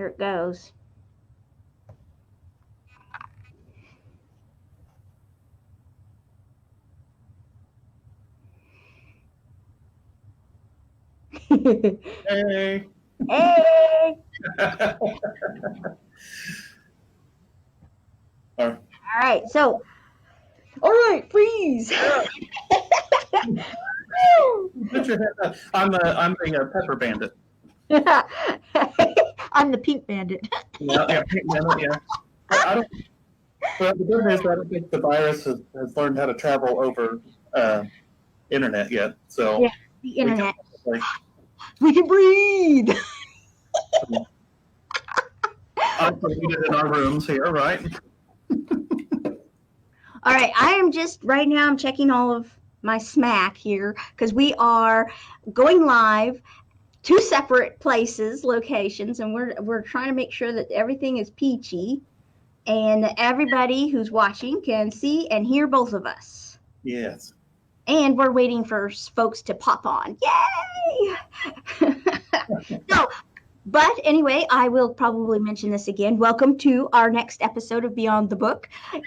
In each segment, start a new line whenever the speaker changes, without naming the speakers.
Here it goes.
Hey.
Hey!
All
right, so, all right, freeze.
Put your head up. I'm the pepper bandit.
I'm the pink bandit.
Yeah, pink bandit. Yeah. I don't. But the good news is I don't think the virus has learned how to travel over internet yet. So
yeah, the internet. We can breathe.
Isolated in our rooms here, right?
All right, I am just right now. I'm checking all of my smack here because we are going live, 2 separate places, locations, and we're trying to make sure that everything is peachy, and that everybody who's watching can see and hear both of us.
Yes.
And we're waiting for folks to pop on. Yay! No. But anyway, I will probably mention this again. Welcome to our next episode of Beyond the Book. Yay,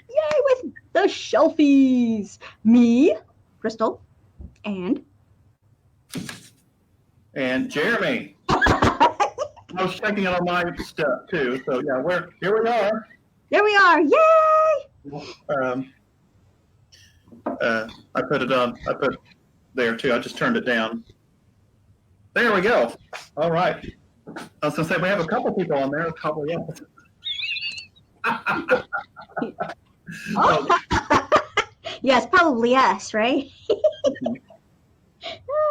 with the Shelfies. Me, Crystal, and
Jeremy. I was checking on my stuff too. So yeah, here we are.
There we are. Yay!
I put it on. I put there too. I just turned it down. There we go. All right. I was gonna say we have a couple people on there. Probably yes.
Oh. Yes, probably us, right?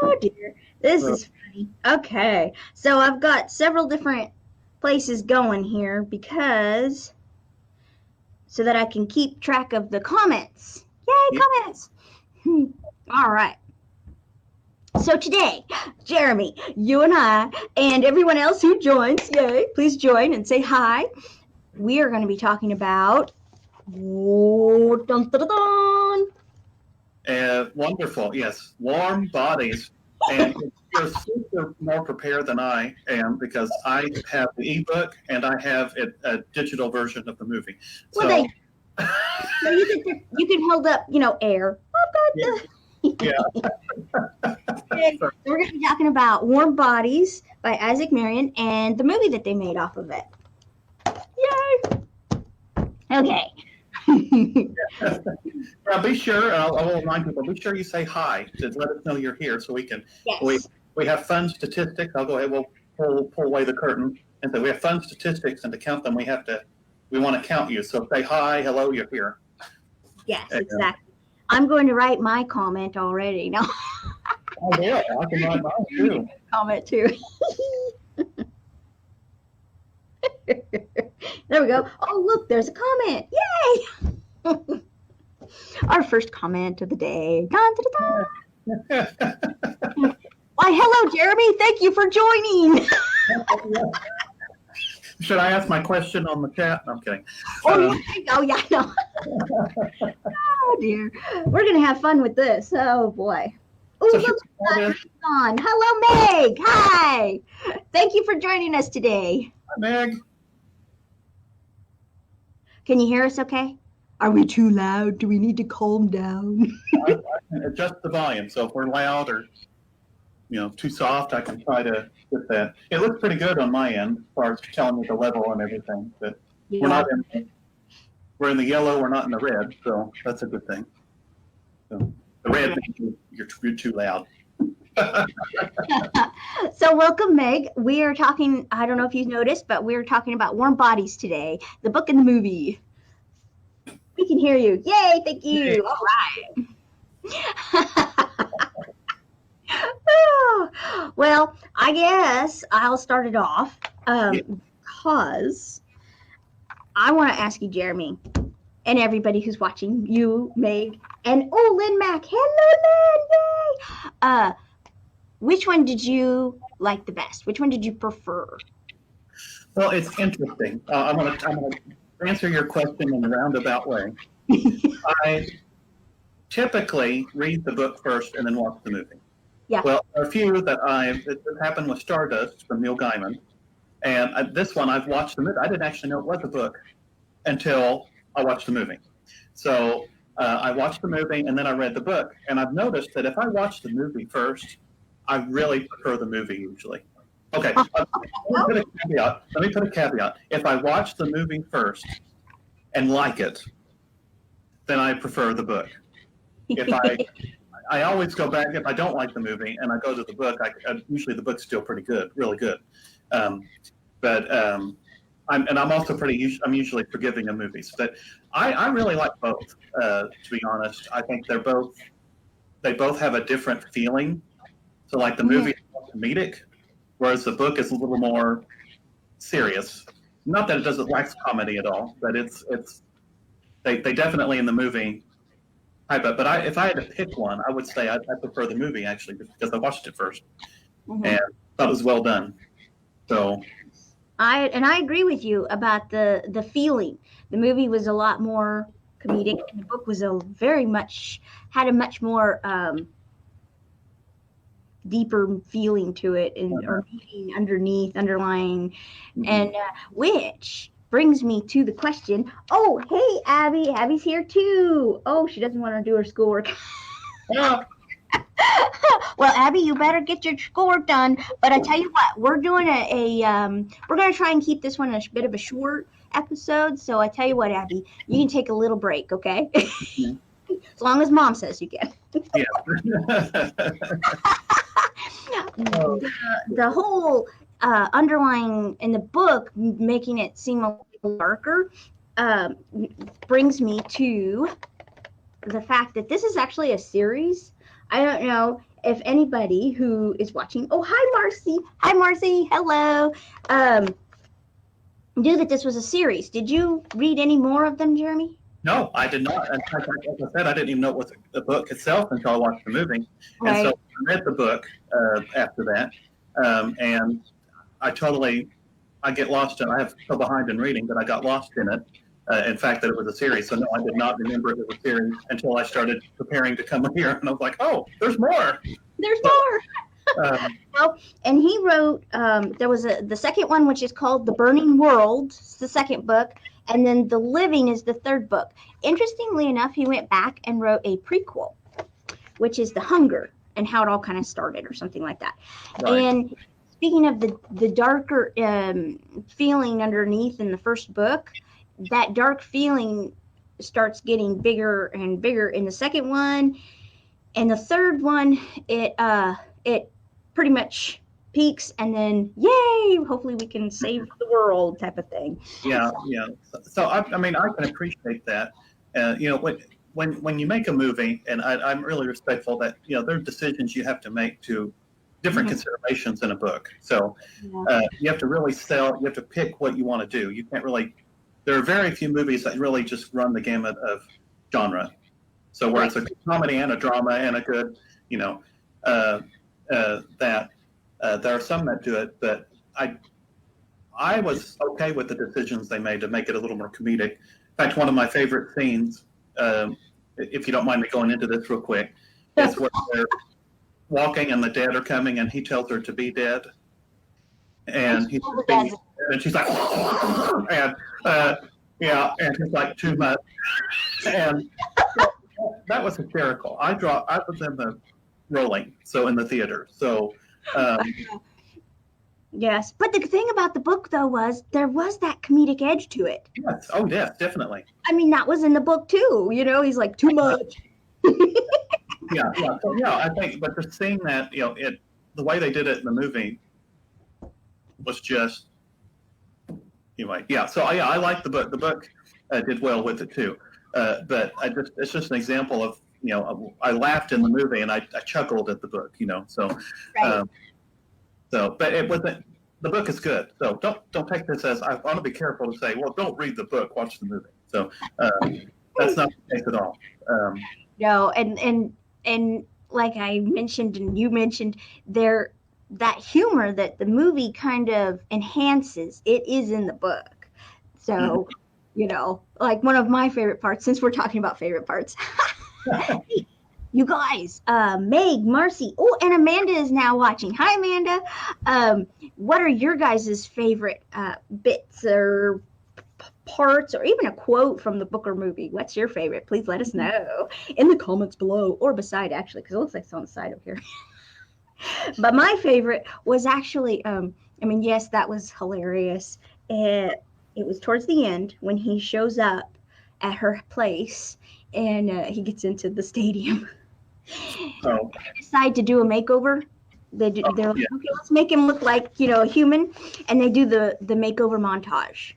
Oh dear, this is funny. Okay, so I've got several different places going here because so that I can keep track of the comments. Yay, comments! All right. So today, Jeremy, you and I, and everyone else who joins, yay, please join and say hi. We are going to be talking about, dun, dun, dun,
dun. Wonderful, yes, warm bodies. And you're super more prepared than I am because I have the ebook and I have a digital version of the movie.
So, well, so you can hold up, air.
Yeah.
Okay, so we're going to be talking about Warm Bodies by Isaac Marion and the movie that they made off of it. Yay! Okay.
Now be sure, I will remind people, be sure you say hi to let us know you're here so we can,
yes.
we have fun statistics. I'll go ahead, we'll pull away the curtain. And so we have fun statistics, and to count them, we want to count you. So say hi, hello, you're here.
Yes, exactly. I'm going to write my comment already. No.
Oh, yeah, I can write mine too.
Comment too. There we go. Oh, look, there's a comment. Yay! Our first comment of the day. Dun, dun, dun. Why, hello, Jeremy. Thank you for joining.
Should I ask my question on the chat? No, I'm kidding.
Yeah, I know. Oh, dear. We're going to have fun with this. Oh, boy. Oh, so look, on. Hello, Meg. Hi. Thank you for joining us today.
Hi, Meg.
Can you hear us okay? Are we too loud? Do we need to calm down?
I can adjust the volume. So if we're loud or too soft, I can try to get that. It looks pretty good on my end as far as telling me the level and everything. But yeah. We're in the yellow, we're not in the red, so that's a good thing. So the red means you're too loud.
So welcome, Meg. We are talking, I don't know if you've noticed, but we're talking about Warm Bodies today, the book and the movie. We can hear you. Yay, thank you. Yay. All right. Well, I guess I'll start it off because I want to ask you, Jeremy, and everybody who's watching, you, Meg, and Lynn Mac. Hello, Lynn. Yay. Which one did you like the best? Which one did you prefer?
Well, it's interesting. I'm gonna answer your question in a roundabout way. I typically read the book first and then watch the movie.
Yeah.
Well, there are a few that it happened with Stardust from Neil Gaiman, And this one, I've watched the movie. I didn't actually know it was a book until I watched the movie. So I watched the movie and then I read the book. And I've noticed that if I watch the movie first, I really prefer the movie usually. Okay, let me put a caveat. If I watch the movie first and like it, then I prefer the book. If I always go back if I don't like the movie and I go to the book. Usually the book's still pretty good, really good. But I'm also I'm usually forgiving of movies. But I really like both. To be honest, I think they both have a different feeling. So like the movie is more comedic, whereas the book is a little more serious. Not that it doesn't lack comedy at all, but they definitely in the movie. But if I had to pick one, I would say I prefer the movie actually because I watched it 1st and thought it was well done. So
I agree with you about the feeling. The movie was a lot more comedic, and the book was had a much more deeper feeling to it, or meaning underlying, and which brings me to the question. Oh, hey, Abby. Abby's here too. Oh, she doesn't want to do her schoolwork.
yeah.
Well, Abby, you better get your schoolwork done. But I tell you what, we're doing we're going to try and keep this one a bit of a short episode. So I tell you what, Abby, you can take a little break, okay? As long as Mom says you can.
Yeah.
The whole underlying in the book, making it seem a little darker, brings me to the fact that this is actually a series. I don't know if anybody who is watching. Oh, hi, Marcy. Hi, Marcy. Hello. Knew that this was a series. Did you read any more of them, Jeremy?
No, I did not. In fact, like I said, I didn't even know it was the book itself until I watched the movie.
Right.
And so I read the book after that, and I get lost in. I have so behind in reading that I got lost in it. In fact, that it was a series. So no, I did not remember it was a series until I started preparing to come here, and I was like, oh, there's more.
There's more. Well, and he wrote. There was the second one, which is called The Burning World. It's the second book. And then The Living is the third book. Interestingly enough, he went back and wrote a prequel, which is The Hunger and how it all kind of started or something like that. Right. And speaking of the darker feeling underneath in the first book, that dark feeling starts getting bigger and bigger in the second one. And the third one, it pretty much peaks, and then yay, hopefully we can save the world type of thing.
Yeah. So I mean, I can appreciate that. When you make a movie, and I'm really respectful that there are decisions you have to make to different considerations in a book. So you have to really you have to pick what you want to do. You can't really. There are very few movies that really just run the gamut of genre. So where it's a comedy and a drama and a good, there are some that do it, but I was okay with the decisions they made to make it a little more comedic. In fact, one of my favorite scenes, if you don't mind me going into this real quick, is where they're walking and the dead are coming, and he tells her to be dead, and and she's like, and and he's like, too much, and that was hysterical. I was in the rolling, so in the theater, so.
Yes, but the thing about the book though was there was that comedic edge to it.
Yes. Oh yes, definitely.
I mean, that was in the book too. He's like, too much.
Yeah. So, I think, but just seeing that, the way they did it in the movie was just anyway. Yeah. So I like the book. The book did well with it too. But it's just an example of I laughed in the movie and I chuckled at the book. So. Right. But it wasn't. The book is good. So don't take this as I want to be careful to say. Well, don't read the book. Watch the movie. So that's not the case at all.
No, and like I mentioned and you mentioned, that humor that the movie kind of enhances. It is in the book. So like one of my favorite parts. Since we're talking about favorite parts. You guys, Meg, Marcy, oh, and Amanda is now watching. Hi, Amanda. What are your guys' favorite bits or parts or even a quote from the book or movie? What's your favorite? Please let us know in the comments below or beside, actually, because it looks like it's on the side over here. But my favorite was actually, I mean, yes, that was hilarious. It was towards the end when he shows up at her place and he gets into the stadium.
Oh,
They decide to do a makeover. They're like,
yeah.
okay, let's make him look like a human, and they do the makeover montage.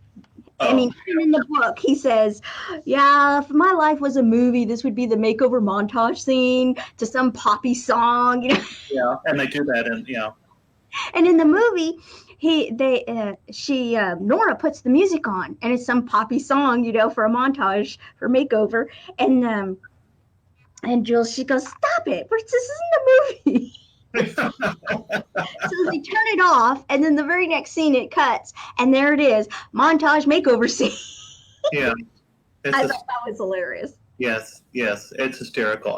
I
Oh,
mean, even in the book, he says, "Yeah, if my life was a movie, this would be the makeover montage scene to some poppy song."
yeah. And they do that, and
And in the movie, Nora puts the music on, and it's some poppy song, for a montage for makeover, and Jules, she goes, "Stop it! This isn't a movie." So they turn it off, and then the very next scene it cuts, and there it is, montage makeover scene.
yeah. It's
I
just,
thought that was hilarious.
yes, yes. It's hysterical.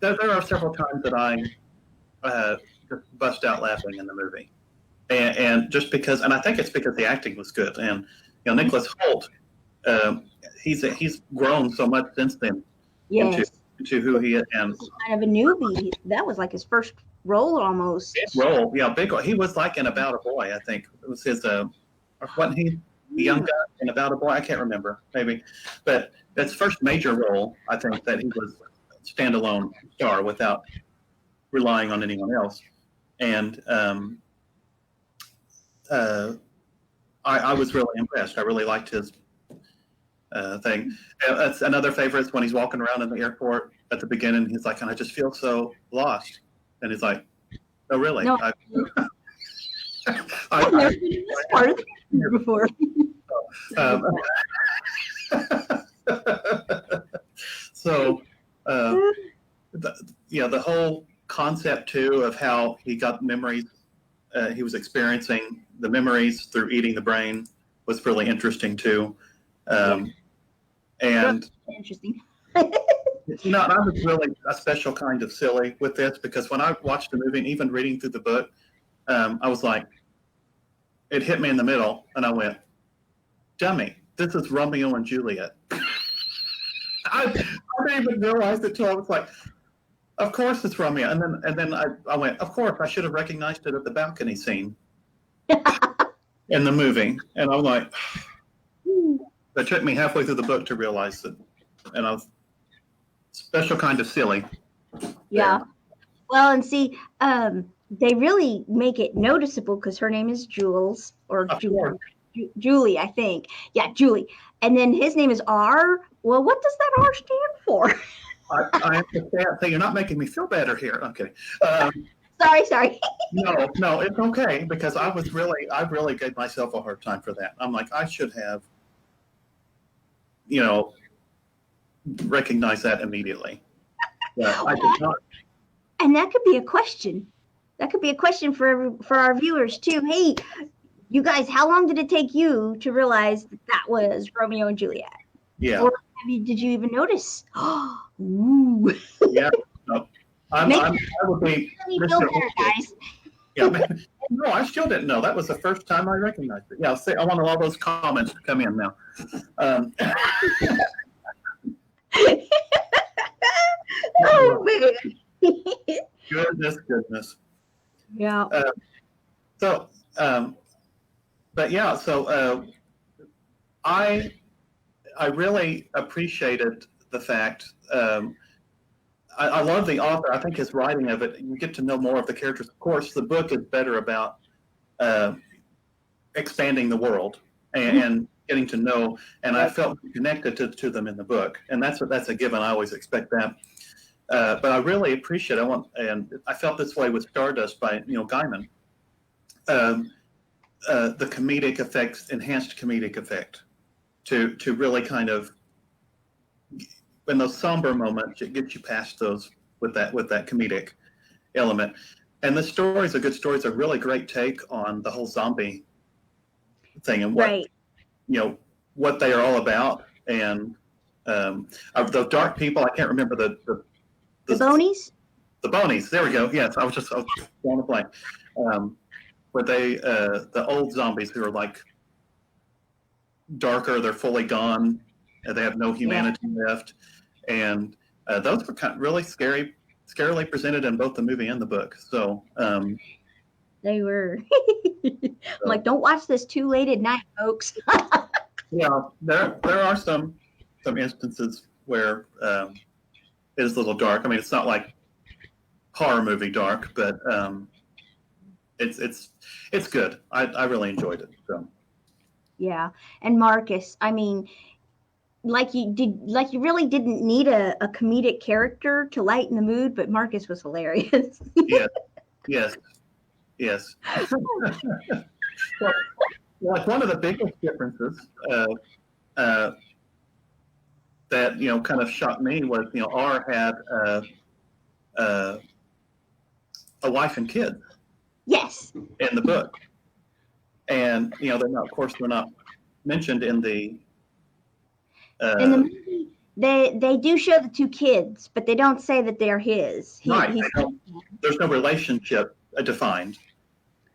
There are several times that I just bust out laughing in the movie, and just because, and I think it's because the acting was good, and Nicholas Holt, um, he's grown so much since then into
Yes,
into who he is, and
this is kind of a newbie. That was like his first role almost.
big role, big. He was like in About a Boy, I think it was his. Or wasn't he the young guy in About a Boy? I can't remember, maybe, but that's first major role I think that he was a standalone star without relying on anyone else, and I was really impressed. I really liked his thing. That's another favorite is when he's walking around in the airport at the beginning. He's like, and I just feel so lost. And he's like, oh, really?
No, I've never been in this part of the country before.
um, so, the whole concept too of how he got memories, he was experiencing the memories through eating the brain was really interesting too. And
Interesting.
I was really a special kind of silly with this because when I watched the movie and even reading through the book, I was like, it hit me in the middle, and I went, "Dummy, this is Romeo and Juliet." I didn't even realize it till I was like, "Of course it's Romeo," and then I went, "Of course I should have recognized it at the balcony scene in the movie," and I was like. It took me halfway through the book to realize that, and I was special kind of silly.
Yeah. Well, and see, they really make it noticeable because her name is Jules or Julie, I think. Yeah, Julie. And then his name is R. Well, what does that R stand for?
I have to say, you're not making me feel better here. Okay.
Sorry.
No, it's okay because I really gave myself a hard time for that. I'm like, I should have, recognize that immediately. I did not.
And that could be a question. That could be a question for our viewers too. Hey, you guys, how long did it take you to realize that was Romeo and Juliet?
Yeah.
Or did you even notice? Ooh.
Yeah. No. I would be.
Make me feel better, guys.
Yeah. No, I still didn't know. That was the first time I recognized it. Yeah. I want all those comments to come in now.
Oh man.
Goodness.
Yeah.
But yeah, so I really appreciated the fact. I love the author. I think his writing of it, you get to know more of the characters. Of course, the book is better about expanding the world and getting to know. And I felt connected to them in the book, and that's a given. I always expect that. But I really appreciate. And I felt this way with Stardust by Neil Gaiman. The comedic effects, enhanced comedic effect, to really kind of in those somber moments, it gets you past those with that comedic element. And the stories are good stories. A really great take on the whole zombie thing and what what they are all about. And the dark people. I can't remember the
The Bonies?
The Bonies. There we go. Yes, I was drawing a blank. Where the old zombies who are like darker, they're fully gone, and they have no humanity left, and those were really scarily presented in both the movie and the book. So
they were. I'm like, don't watch this too late at night, folks.
Yeah, there are some instances where it is a little dark. I mean, it's not like horror movie dark, but it's good. I really enjoyed it. So.
Yeah, and Marcus. I mean, like you really didn't need a comedic character to lighten the mood, but Marcus was hilarious.
Yes. Well, like one of the biggest differences that kind of shocked me was R had a wife and kids.
Yes.
In the book, and they're not mentioned in the.
In the movie, they do show the two kids, but they don't say that they're his.
Right. There's no relationship defined.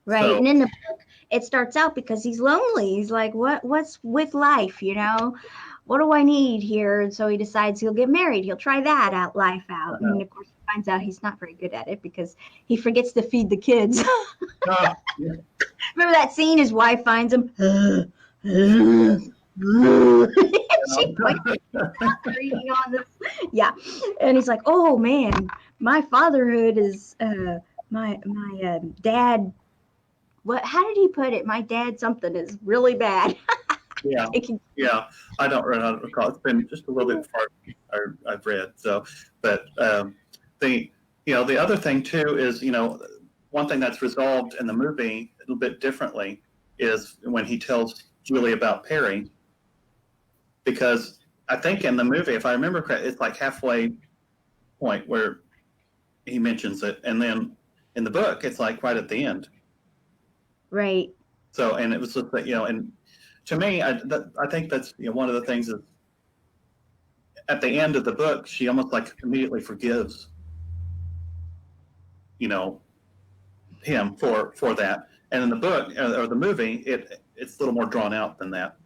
Right, so. And in the book, it starts out because he's lonely. He's like, what's with life, What do I need here? And so he decides he'll get married. He'll try that life out. And of course, he finds out he's not very good at it because he forgets to feed the kids. Yeah. Remember that scene? His wife finds him. Yeah, and he's like, "Oh man, my fatherhood is my dad." What? How did he put it? My dad something is really bad.
Yeah. I don't recall. It's been just a little bit far. I've read so, but the other thing too is one thing that's resolved in the movie a little bit differently is when he tells Julie about Perry, because I think in the movie, if I remember correctly, it's like halfway point where he mentions it, and then in the book, it's like right at the end.
Right.
So, and it was just that and to me, I think that's one of the things is at the end of the book, she almost like immediately forgives him for that, and in the book or the movie, it's a little more drawn out than that.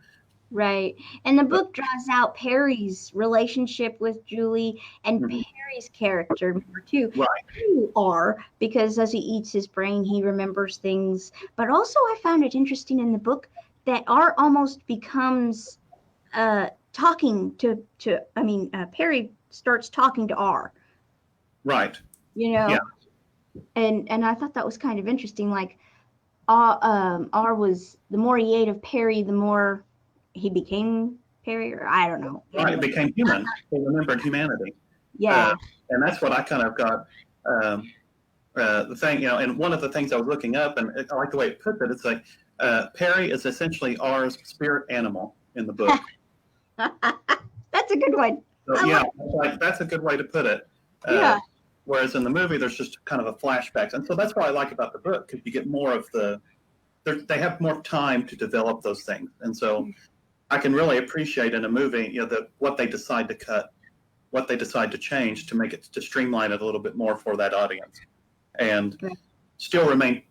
Right, and the book draws out Perry's relationship with Julie and Perry's character more too.
Right.
You are, because as he eats his brain, he remembers things. But also, I found it interesting in the book that R almost becomes talking to. Perry starts talking to R.
Right.
Yeah. And I thought that was kind of interesting. Like, R was, the more he ate of Perry, the more he became Perry, or I don't know.
Right, it became human. He remembered humanity.
Yeah.
And that's what I kind of got. The thing, and one of the things I was looking up, and I like the way it puts it. It's like Perry is essentially R's spirit animal in the book.
That's a good one.
So, that's a good way to put it.
Yeah.
Whereas in the movie, there's just kind of a flashback, and so that's what I like about the book, because you get more of they have more time to develop those things, and so I can really appreciate in a movie, what they decide to cut, what they decide to change to streamline it a little bit more for that audience, and still remain,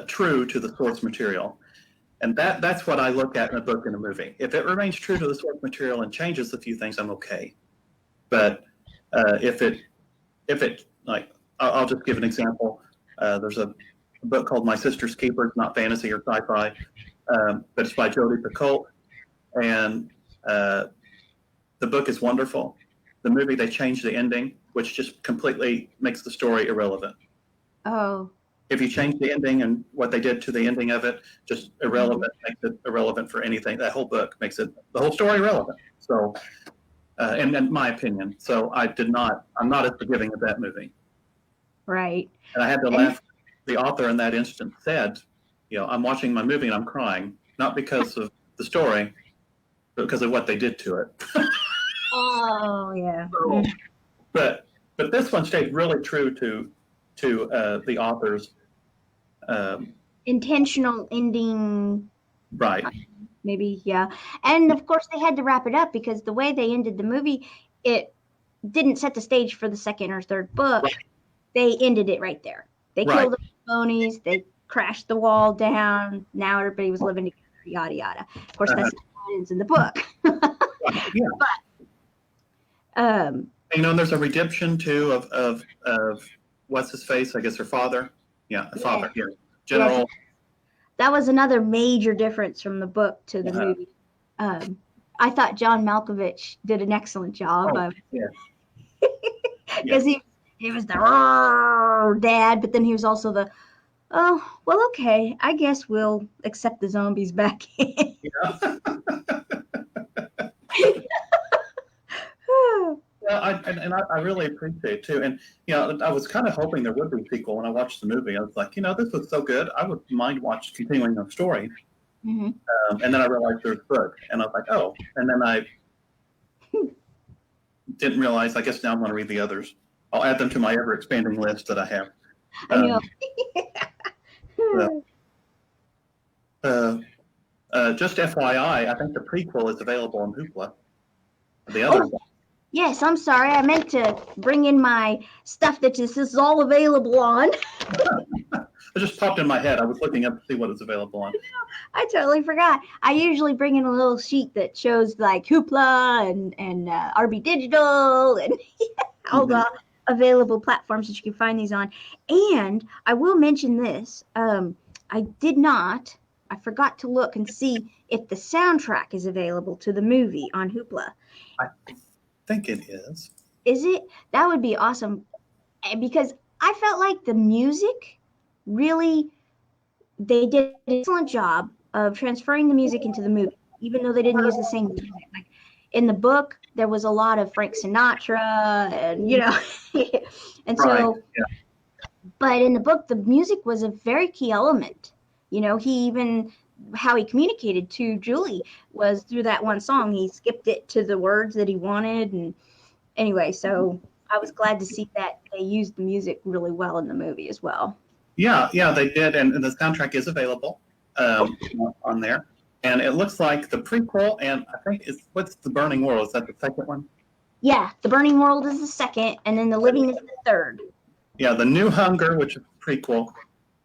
true to the source material. And that's what I look at in a book and a movie. If it remains true to the source material and changes a few things, I'm okay. But if it like, I'll just give an example. There's a book called My Sister's Keeper. It's not fantasy or sci-fi, but it's by Jodi Picoult, and the book is wonderful. The movie, they changed the ending, which just completely makes the story irrelevant.
Oh.
If you change the ending and what they did to the ending of it, just irrelevant, makes it irrelevant for anything. That whole book makes the whole story irrelevant. So, in my opinion, so I'm not as forgiving of that movie.
Right.
And I had to laugh. The author in that instance said, I'm watching my movie and I'm crying, not because of the story, but because of what they did to it.
Oh, yeah.
So, but this one stayed really true to the author's
intentional ending.
Right.
maybe, yeah. And of course, they had to wrap it up because the way they ended the movie, it didn't set the stage for the second or third book.
Right.
They ended it right there. They
Right.
killed the ponies. They crashed the wall down. Now everybody was living together. Yada yada. Of course, that's what ends in the book.
Yeah.
um,
And there's a redemption too of what's his face? I guess her father. Yeah, her father. Yeah. General.
Yes, that was another major difference from the book to the movie. I thought John Malkovich did an excellent job. Because he was the dad, but then he was also the well, okay, I guess we'll accept the zombies back in.
Yeah. I really appreciate it too. And I was kind of hoping there would be a sequel when I watched the movie. I was like, this was so good. I would mind continuing the story.
Mm-hmm.
And then I realized there's a book, and I was like, oh. And then I didn't realize. I guess now I'm going to read the others. I'll add them to my ever expanding list that I have. Just FYI, I think the prequel is available on Hoopla. The other.
Yes, I'm sorry. I meant to bring in my stuff that this is all available on.
It just popped in my head. I was looking up to see what it's available on.
I totally forgot. I usually bring in a little sheet that shows like Hoopla and RB Digital and all the available platforms that you can find these on. And I will mention this. I forgot to look and see if the soundtrack is available to the movie on Hoopla.
I think it is.
Is it? That would be awesome. Because I felt like the music really, they did an excellent job of transferring the music into the movie, even though they didn't use the same music. Like in the book, there was a lot of Frank Sinatra and, and so, but in the book, the music was a very key element. How he communicated to Julie was through that one song. He skipped it to the words that he wanted. And anyway, so I was glad to see that they used the music really well in the movie as well.
Yeah, they did. And the soundtrack is available on there. And it looks like the prequel, and I think what's The Burning World? Is that the second one?
Yeah, The Burning World is the second, and then The Living is the third.
Yeah, The New Hunger, which is the prequel,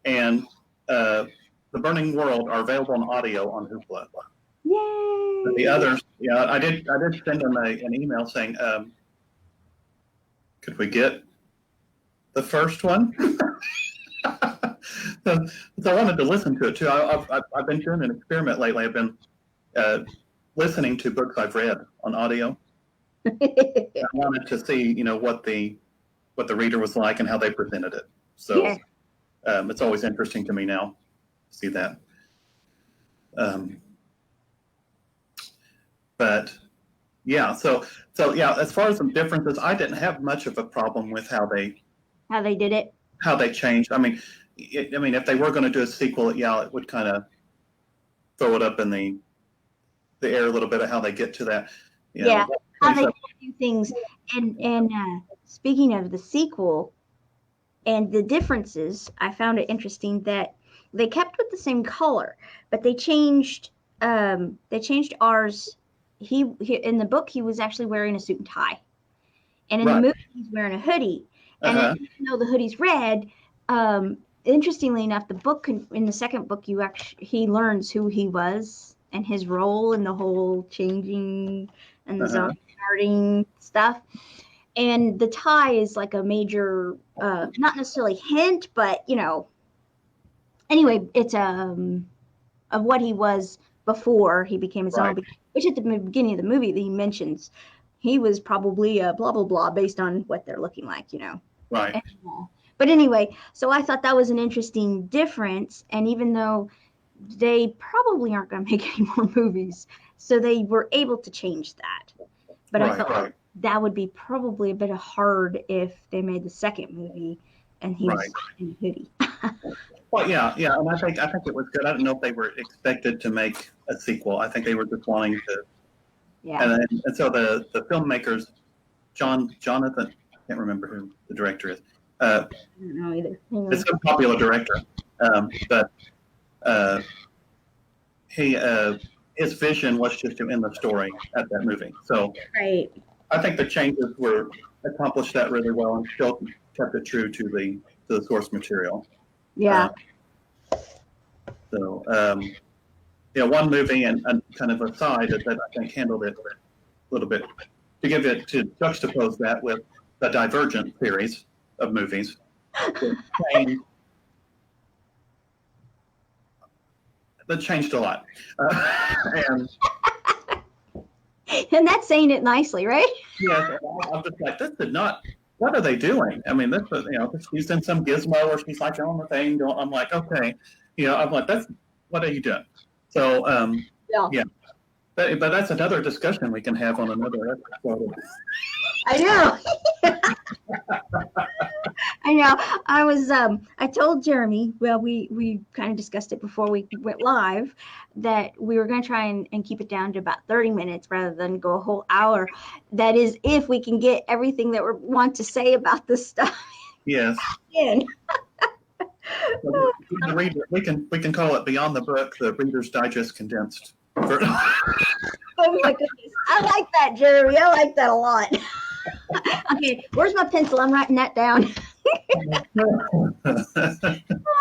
and The Burning World are available on audio on Hoopla.
Yay!
The others, I did send them an email saying, could we get the first one? So I wanted to listen to it too. I've been doing an experiment lately. I've been listening to books I've read on audio. I wanted to see, what the reader was like and how they presented it. So it's always interesting to me now to see that. But yeah, so as far as some differences, I didn't have much of a problem with how they
did it,
how they changed. I mean, if they were going to do a sequel, it would kind of throw it up in the air a little bit of how they get to that.
How they do things. And speaking of the sequel and the differences, I found it interesting that they kept with the same color, but they changed ours. He in the book he was actually wearing a suit and tie, and in the movie he's wearing a hoodie. And even though the hoodie's red, interestingly enough, the book in the second book he learns who he was and his role in the whole changing and the zombie starting stuff. And the tie is like a major, not necessarily hint, but anyway, it's of what he was before he became a zombie. Which at the beginning of the movie, he mentions he was probably a blah blah blah based on what they're looking like,
Right.
But anyway, so I thought that was an interesting difference. And even though they probably aren't going to make any more movies, so they were able to change that. But I felt like that would be probably a bit hard if they made the second movie and he was in a hoodie.
Well, yeah, and I think it was good. I don't know if they were expected to make a sequel. I think they were just wanting to. Yeah. And so the filmmakers, Jonathan, I can't remember who the director is.
I don't know either.
It's a popular director, but he his vision was just to end the story at that movie. So
Right.
I think the changes were accomplished that really well and still kept it true to the source material.
Yeah.
One movie and kind of aside that I think handled it a little bit to juxtapose that with the Divergent series of movies. That changed a lot,
and that's saying it nicely, right?
Yes, I'm just like, this did not. What are they doing? I mean, this was, she's in some gizmo where she's like on the thing. I'm like, okay, I'm like, what are you doing? So, yeah. But that's another discussion we can have on another episode.
I know. I know. I told Jeremy, well, we kind of discussed it before we went live, that we were going to try and keep it down to about 30 minutes rather than go a whole hour. That is, if we can get everything that we want to say about this stuff.
Yes.
In.
We can call it Beyond the Book, the Reader's Digest condensed.
Oh my goodness. I like that, Jeremy. I like that a lot. Okay, where's my pencil? I'm writing that down.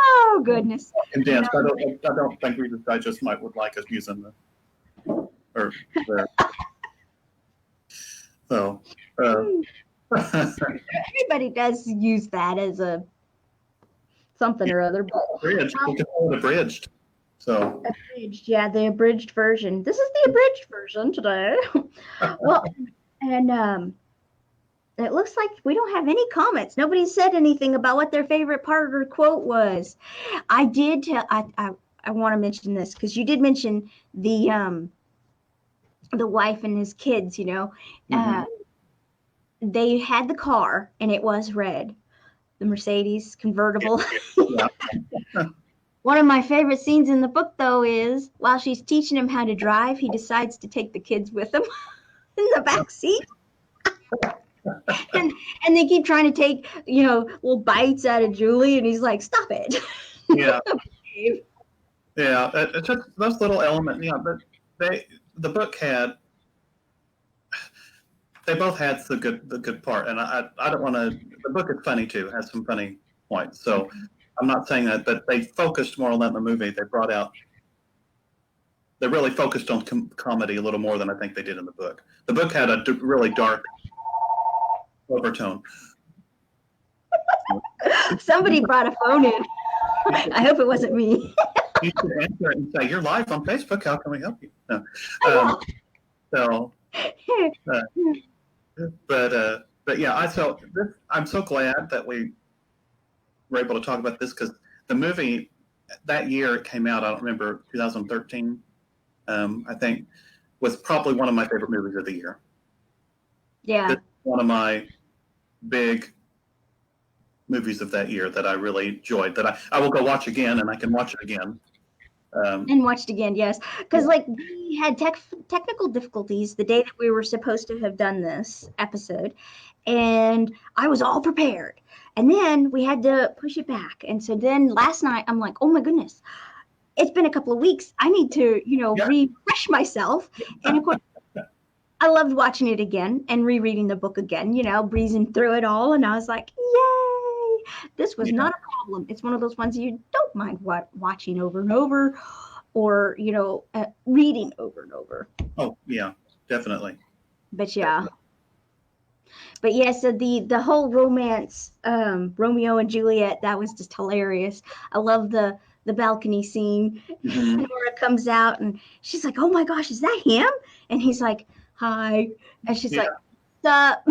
Oh goodness.
Condensed. I don't think Reader's Digest would like us using so
everybody does use that as a something or other.
Abridged. We can call it abridged. So
abridged, yeah, the abridged version. This is the abridged version today. Well, and it looks like we don't have any comments. Nobody said anything about what their favorite part or quote was. I did tell. I want to mention this because you did mention the wife and his kids. They had the car and it was red, the Mercedes convertible.
Yeah.
One of my favorite scenes in the book, though, is while she's teaching him how to drive, he decides to take the kids with him in the back seat. and they keep trying to take, little bites out of Julie, and he's like, "Stop it."
Yeah. Yeah. It's just those little elements. Yeah, but the book they both had the good part, and I don't want to. The book is funny too, has some funny points. So I'm not saying that, but they focused more on that in the movie. They really focused on comedy a little more than I think they did in the book. The book had a really dark overtone.
Somebody brought a phone in. I hope it wasn't me.
You should answer it and say, "You're live on Facebook. How can we help you?" No. But yeah, I'm so glad that we were able to talk about this because the movie that year it came out. I don't remember 2013. I think was probably one of my favorite movies of the year.
Yeah,
it's one of my big movies of that year that I really enjoyed. That I will go watch again, and I can watch it again.
And watched again, yes, because we had technical difficulties the day that we were supposed to have done this episode, and I was all prepared, and then we had to push it back, and so then last night I'm like, oh my goodness, it's been a couple of weeks. I need to, refresh myself, and of course. I loved watching it again and rereading the book again, breezing through it all, and I was like, yay! This was not a problem. It's one of those ones you don't mind watching over and over or, reading over and over.
Oh, yeah, definitely.
But yeah. But yeah, so the whole romance, Romeo and Juliet, that was just hilarious. I love the balcony scene.
Mm-hmm.
Nora comes out and she's like, oh my gosh, is that him? And he's like, hi. And she's like, sup?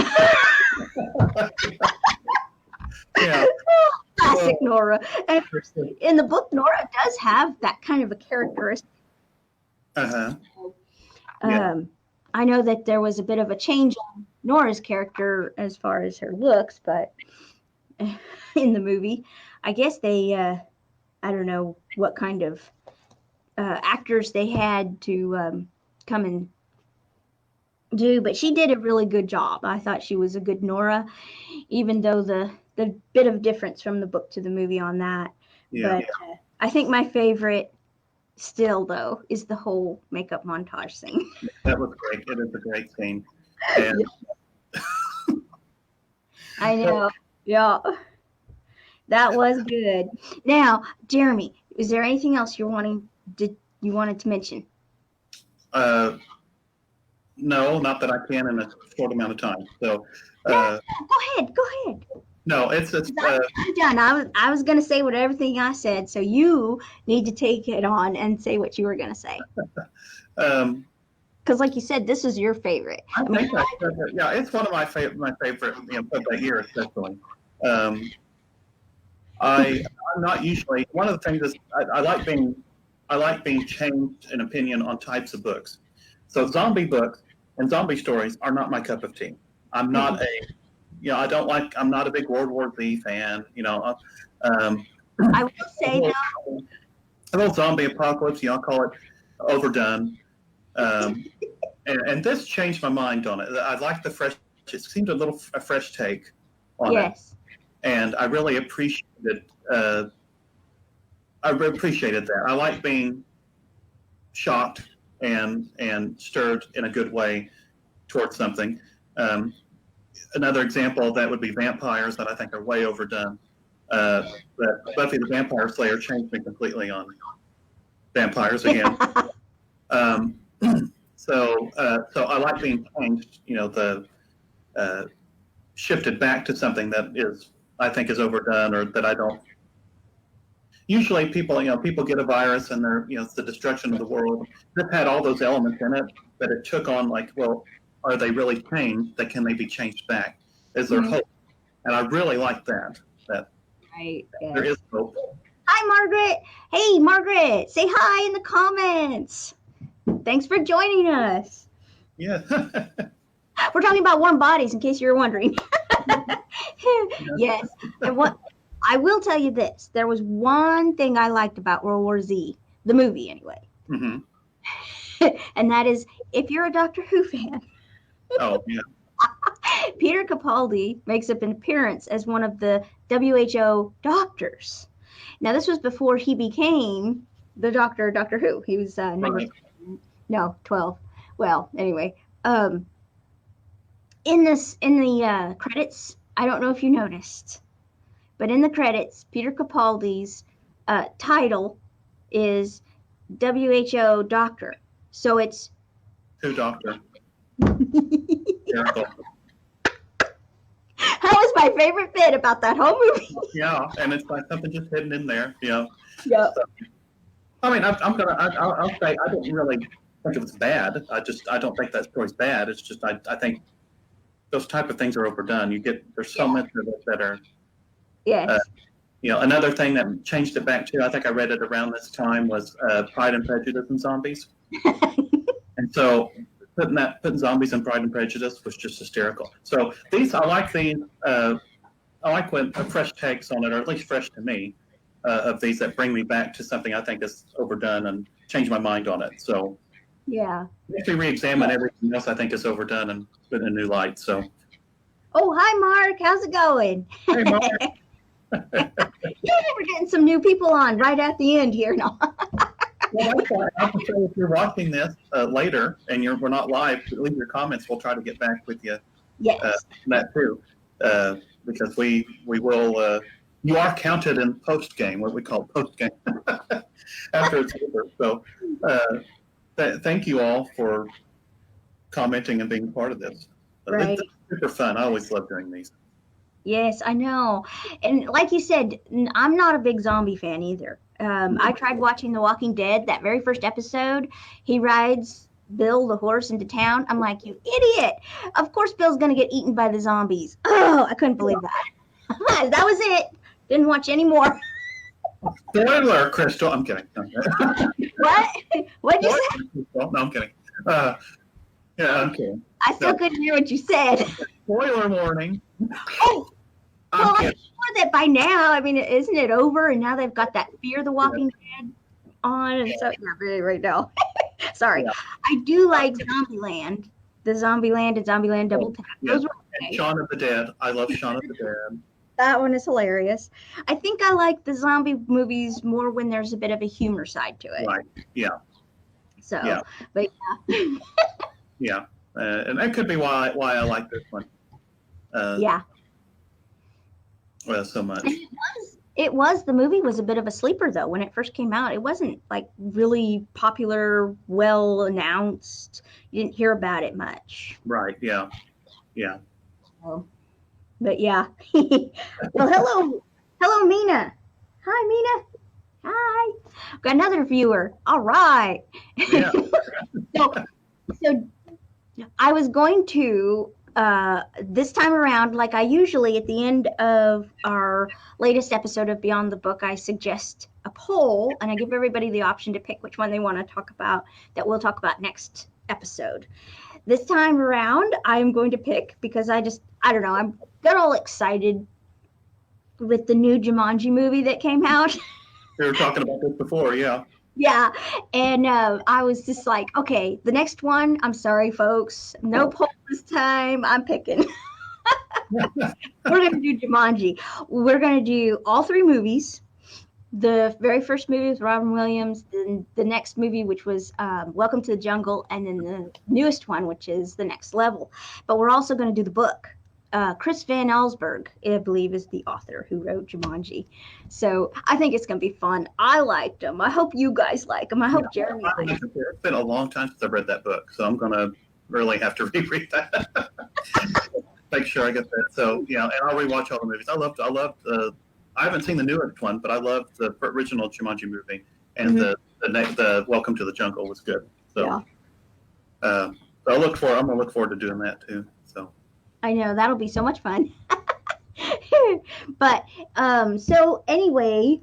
Yeah.
Classic Nora. And in the book, Nora does have that kind of a characteristic.
Uh-huh.
I know that there was a bit of a change on Nora's character as far as her looks, but in the movie, I guess they, I don't know what kind of actors they had to come and do, but she did a really good job. I thought she was a good Nora, even though the bit of difference from the book to the movie on that. Yeah. But I think my favorite still though is the whole makeup montage thing.
That was great. It is a great scene. And
I know. Yeah. That was good. Now, Jeremy, is there anything else you wanted to mention?
No, not that I can in a short amount of time. So,
No, go ahead. Go ahead.
no, it's
I'm done. I was going to say what everything I said, so you need to take it on and say what you were going to say. Because, like you said, this is your favorite.
I think yeah, it's one of my favorite, of that year especially. I'm not usually one of the things is I like being changed in opinion on types of books. So zombie books and zombie stories are not my cup of tea. I'm not I'm not a big World War Z fan.
I will say though,
a little zombie apocalypse, I'll call it overdone. And this changed my mind on it. I like the fresh. It seemed a fresh take on it, and I really appreciated. I appreciated that. I like being shocked and stirred in a good way towards something. Another example of that would be vampires that I think are way overdone. But Buffy the Vampire Slayer changed me completely on vampires again. So I like being changed, shifted back to something that I think is overdone or that I don't. Usually people get a virus and it's the destruction of the world. This had all those elements in it, but it took on are they really changed? Can they be changed back? Is there hope? And I really like that.
Right.
There is hope.
Hi, Margaret. Hey, Margaret, say hi in the comments. Thanks for joining us.
Yeah.
We're talking about warm bodies, in case you were wondering. Yes. And I will tell you this. There was one thing I liked about World War Z, the movie anyway. Mm-hmm. And that is, if you're a Doctor Who fan.
Oh, yeah.
Peter Capaldi makes up an appearance as one of the WHO doctors. Now, this was before he became the Doctor Who. He was number 12. Well, anyway, in the credits, I don't know if you noticed, but in the credits, Peter Capaldi's title is WHO Doctor. So it's
Who Doctor?
That was my favorite bit about that whole movie.
Yeah, and it's like something just hidden in there. Yeah.
Yeah.
So, I mean, I'll say I didn't really think it was bad. I don't think that story's bad. It's just I think those type of things are overdone. There's so much of it that are.
Yes.
Another thing that changed it back to, I think I read it around this time, was Pride and Prejudice and zombies. And so putting zombies in Pride and Prejudice was just hysterical. So I like these. I like when a fresh takes on it, or at least fresh to me, of these that bring me back to something I think is overdone and change my mind on it. So
yeah,
if we re-examine everything else I think is overdone and put in a new light. So.
Oh, hi, Mark. How's it going?
Hey, Mark.
Yeah, we're getting some new people on right at the end here now.
Well, that's why I have to say, if you're watching this later and we're not live, leave your comments. We'll try to get back with you.
Yes.
That too, because we will. You are counted in post game, what we call post game, after it's over. So, thank you all for commenting and being part of this.
Right.
It's super fun. I always love doing these.
Yes, I know. And like you said, I'm not a big zombie fan either. I tried watching The Walking Dead, that very first episode. He rides Bill the horse into town. I'm like, you idiot. Of course Bill's going to get eaten by the zombies. Oh, I couldn't believe that. That was it. Didn't watch any more.
Spoiler, Crystal. I'm kidding.
What? What'd you say?
No, I'm kidding. Yeah, I'm kidding.
I still couldn't hear what you said.
Spoiler warning.
Oh, well, I'm sure that by now, I mean, isn't it over? And now they've got that Fear the Walking Dead on, and so right now. Sorry, I do like Zombieland, the Zombieland and Zombieland Double Tap.
Those were okay. Shaun of the Dead. I love Shaun of the Dead.
That one is hilarious. I think I like the zombie movies more when there's a bit of a humor side to it.
Right. Yeah.
So,
Yeah.
but yeah.
Yeah. And that could be why I like this one
Yeah.
so much.
The movie was a bit of a sleeper though when it first came out. It wasn't like really popular, well announced. You didn't hear about it much.
Right. Yeah. Yeah.
So, but yeah. Well, hello, Mina. Hi, Mina. Hi. Got another viewer. All right.
Yeah.
so, so I was going to this time around, like I usually at the end of our latest episode of Beyond the Book, I suggest a poll and I give everybody the option to pick which one they want to talk about that we'll talk about next episode. This time around, I'm going to pick because I don't know, I got all excited with the new Jumanji movie that came out.
We were talking about this before, yeah.
Yeah, and I was just like, okay, the next one, I'm sorry, folks, no poll this time, I'm picking. We're going to do Jumanji. We're going to do all three movies. The very first movie was Robin Williams, then the next movie, which was Welcome to the Jungle, and then the newest one, which is The Next Level. But we're also going to do the book. Chris Van Allsburg, I believe, is the author who wrote Jumanji. So I think it's going to be fun. I liked them. I hope you guys like them. I hope Jeremy likes them.
It's been a long time since I've read that book, so I'm going to really have to reread that. Make sure I get that. So, yeah, and I'll rewatch all the movies. I loved I haven't seen the newest one, but I loved the original Jumanji movie, and the Welcome to the Jungle was good. So,
Yeah.
I'm going to look forward to doing that too. So.
I know that'll be so much fun. But so anyway,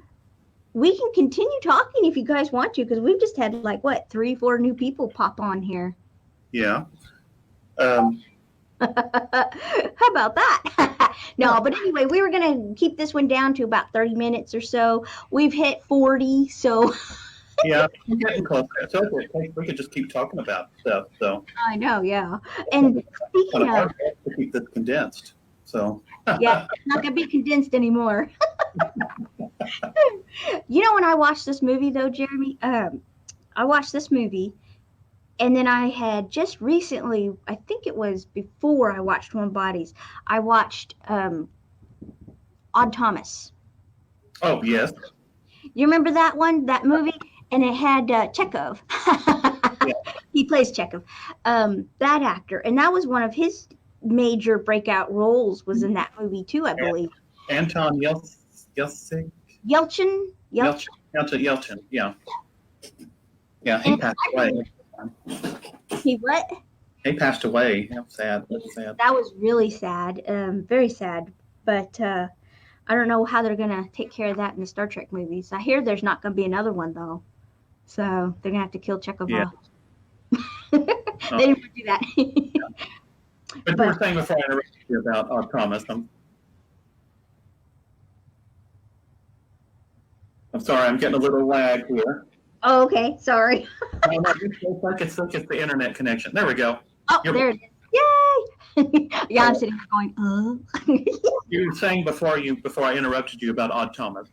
we can continue talking if you guys want to, because we've just had like 3-4 new people pop on here.
Yeah.
How about that? No, but anyway, we were gonna keep this one down to about 30 minutes or so. We've hit 40, so.
Yeah, we're getting close. It's okay. We could just keep talking about stuff. So
I know, yeah. And speaking of,
to keep this condensed. So
yeah, it's not gonna be condensed anymore. You know, when I watched this movie though, Jeremy, I watched this movie, and then I had just recently, I think it was before I watched Warm Bodies, I watched Odd Thomas.
Oh yes.
You remember that movie? And it had Chekhov.
Yeah.
He plays Chekhov, that actor, and that was one of his major breakout roles. Was in that movie too, I believe.
Anton
Yelchin.
Yelchin. Yeah. Yeah, he passed away.
He what?
He passed away. That's sad. That's sad.
That was really sad. Very sad. But I don't know how they're gonna take care of that in the Star Trek movies. I hear there's not gonna be another one though. So they're gonna have to kill Chekhov off. They didn't want to do that.
But you were saying before I interrupted you about Odd Thomas. I'm sorry, I'm getting a little lag here.
Oh, okay. Sorry.
No, it's like it's the internet connection. There we go.
Oh, there it is. Yay! Yeah, I'm sitting here going,
You were saying before I interrupted you about Odd Thomas.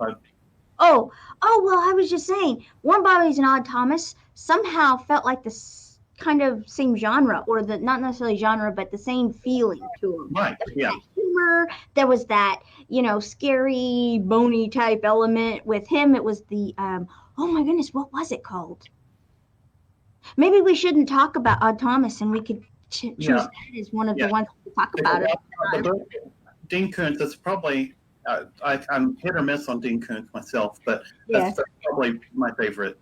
Oh, well, I was just saying, Warm Bodies and Odd Thomas somehow felt like the kind of same genre, or the not necessarily genre, but the same feeling to them.
Right. Yeah.
Humor. There was that, scary, bony type element. With him, it was the oh my goodness, what was it called? Maybe we shouldn't talk about Odd Thomas, and we could choose that as one of the ones to talk about it.
Dean Koontz, that's probably I'm hit or miss on Dean Koontz myself, but that's probably my favorite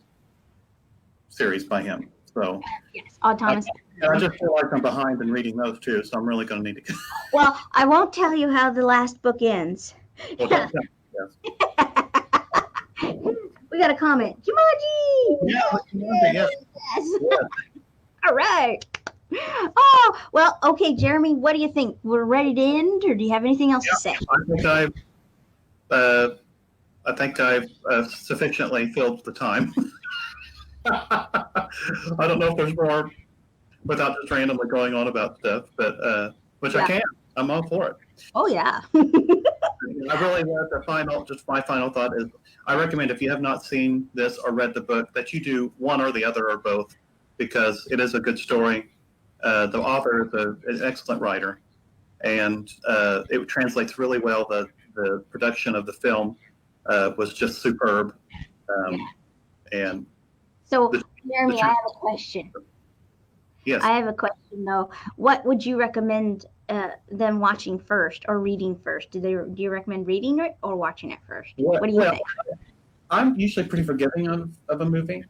series by him. So
yes, Odd Thomas.
I just feel like I'm behind in reading those two, so I'm really going to need to.
Well, I won't tell you how the last book ends.
Well, yes.
We got a comment. Jumanji!
Yeah, yes.
All right. Oh, well, okay, Jeremy, what do you think? We're ready to end, or do you have anything else to say?
I think I've sufficiently filled the time. I don't know if there's more without just randomly going on about stuff, but which I can. I'm all for it.
Oh, yeah.
I really just my final thought is I recommend if you have not seen this or read the book that you do one or the other or both because it is a good story. The author is an excellent writer and it translates really well. The production of the film was just superb. And
so, Jeremy, I have a question.
Yes.
I have a question though. What would you recommend them watching first or reading first? Do you recommend reading it or watching it first? What do you think?
I'm usually pretty forgiving of a movie,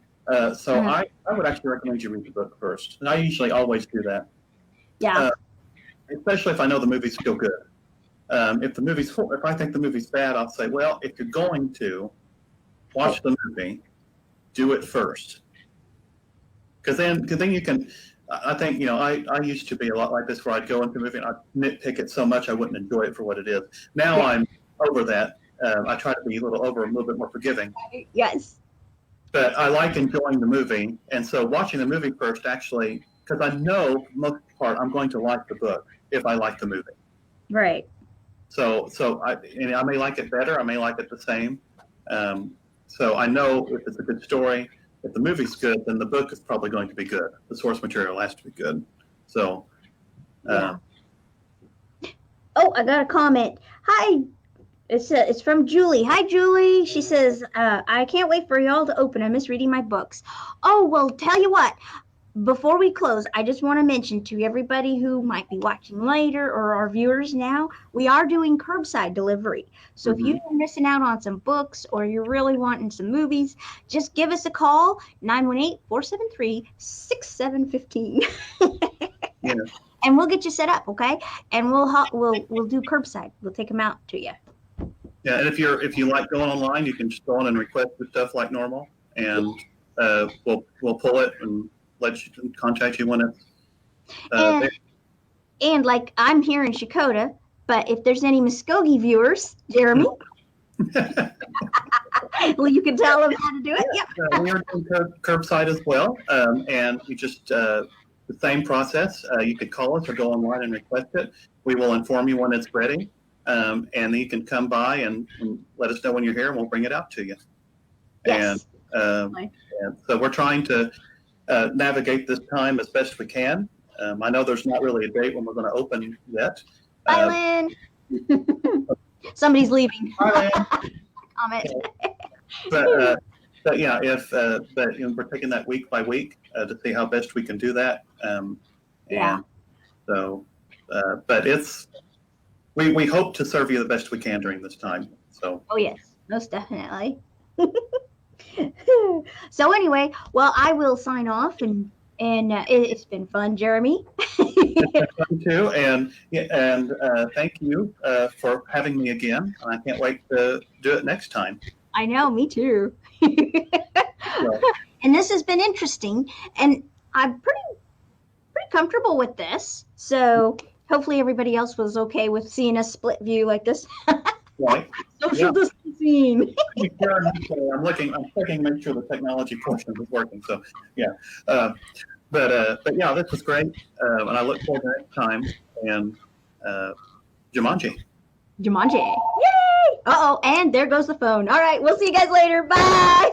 so I would actually recommend you read the book first, and I usually always do that.
Yeah.
Especially if I know the movie's still good. If I think the movie's bad, I'll say, well, if you're going to watch the movie, do it first, because then you can. I think I used to be a lot like this, where I'd go into a movie and I'd nitpick it so much I wouldn't enjoy it for what it is. Now I'm over that. I try to be a little bit more forgiving.
Yes.
But I like enjoying the movie, and so watching the movie first actually, because I know for the most part I'm going to like the book if I like the movie.
Right.
So I may like it better, I may like it the same. So I know if it's a good story. If the movie's good, then the book is probably going to be good. The source material has to be good. So,
Oh, I got a comment. Hi, it's from Julie. Hi, Julie. She says, I can't wait for y'all to open. I miss reading my books. Oh, well, tell you what. Before we close, I just want to mention to everybody who might be watching later or our viewers now, we are doing curbside delivery. So if you're missing out on some books or you're really wanting some movies, just give us a call, 918-473-6715.
yeah.
And we'll get you set up, okay? And we'll do curbside. We'll take them out to you.
Yeah, and if you like going online, you can just go on and request the stuff like normal, and we'll pull it and contact you when it's there.
And like I'm here in Shakota, but if there's any Muskogee viewers, Jeremy, well, you can tell them how to do it.
Yeah, we are doing curbside as well, and you just the same process. You could call us or go online and request it. We will inform you when it's ready, and then you can come by and let us know when you're here, and we'll bring it out to you.
Yes.
And so we're trying to navigate this time as best we can. I know there's not really a date when we're going to open yet.
Bye, Lynn. Somebody's leaving.
Hi, Lynn.
Comment.
But yeah, we're taking that week by week to see how best we can do that.
Yeah.
So, but we hope to serve you the best we can during this time. So.
Oh yes, most definitely. So anyway, well, I will sign off, and it's been fun, Jeremy.
It's been fun too, and thank you for having me again. I can't wait to do it next time.
I know, me too. And this has been interesting, and I'm pretty comfortable with this. So hopefully everybody else was okay with seeing a split view like this.
Right.
Social distancing.
I'm checking, make sure the technology portion is working. So yeah, but yeah, this was great, and I look forward to next time. And Jumanji.
Yay! And there goes the phone. All right, we'll see you guys later. Bye.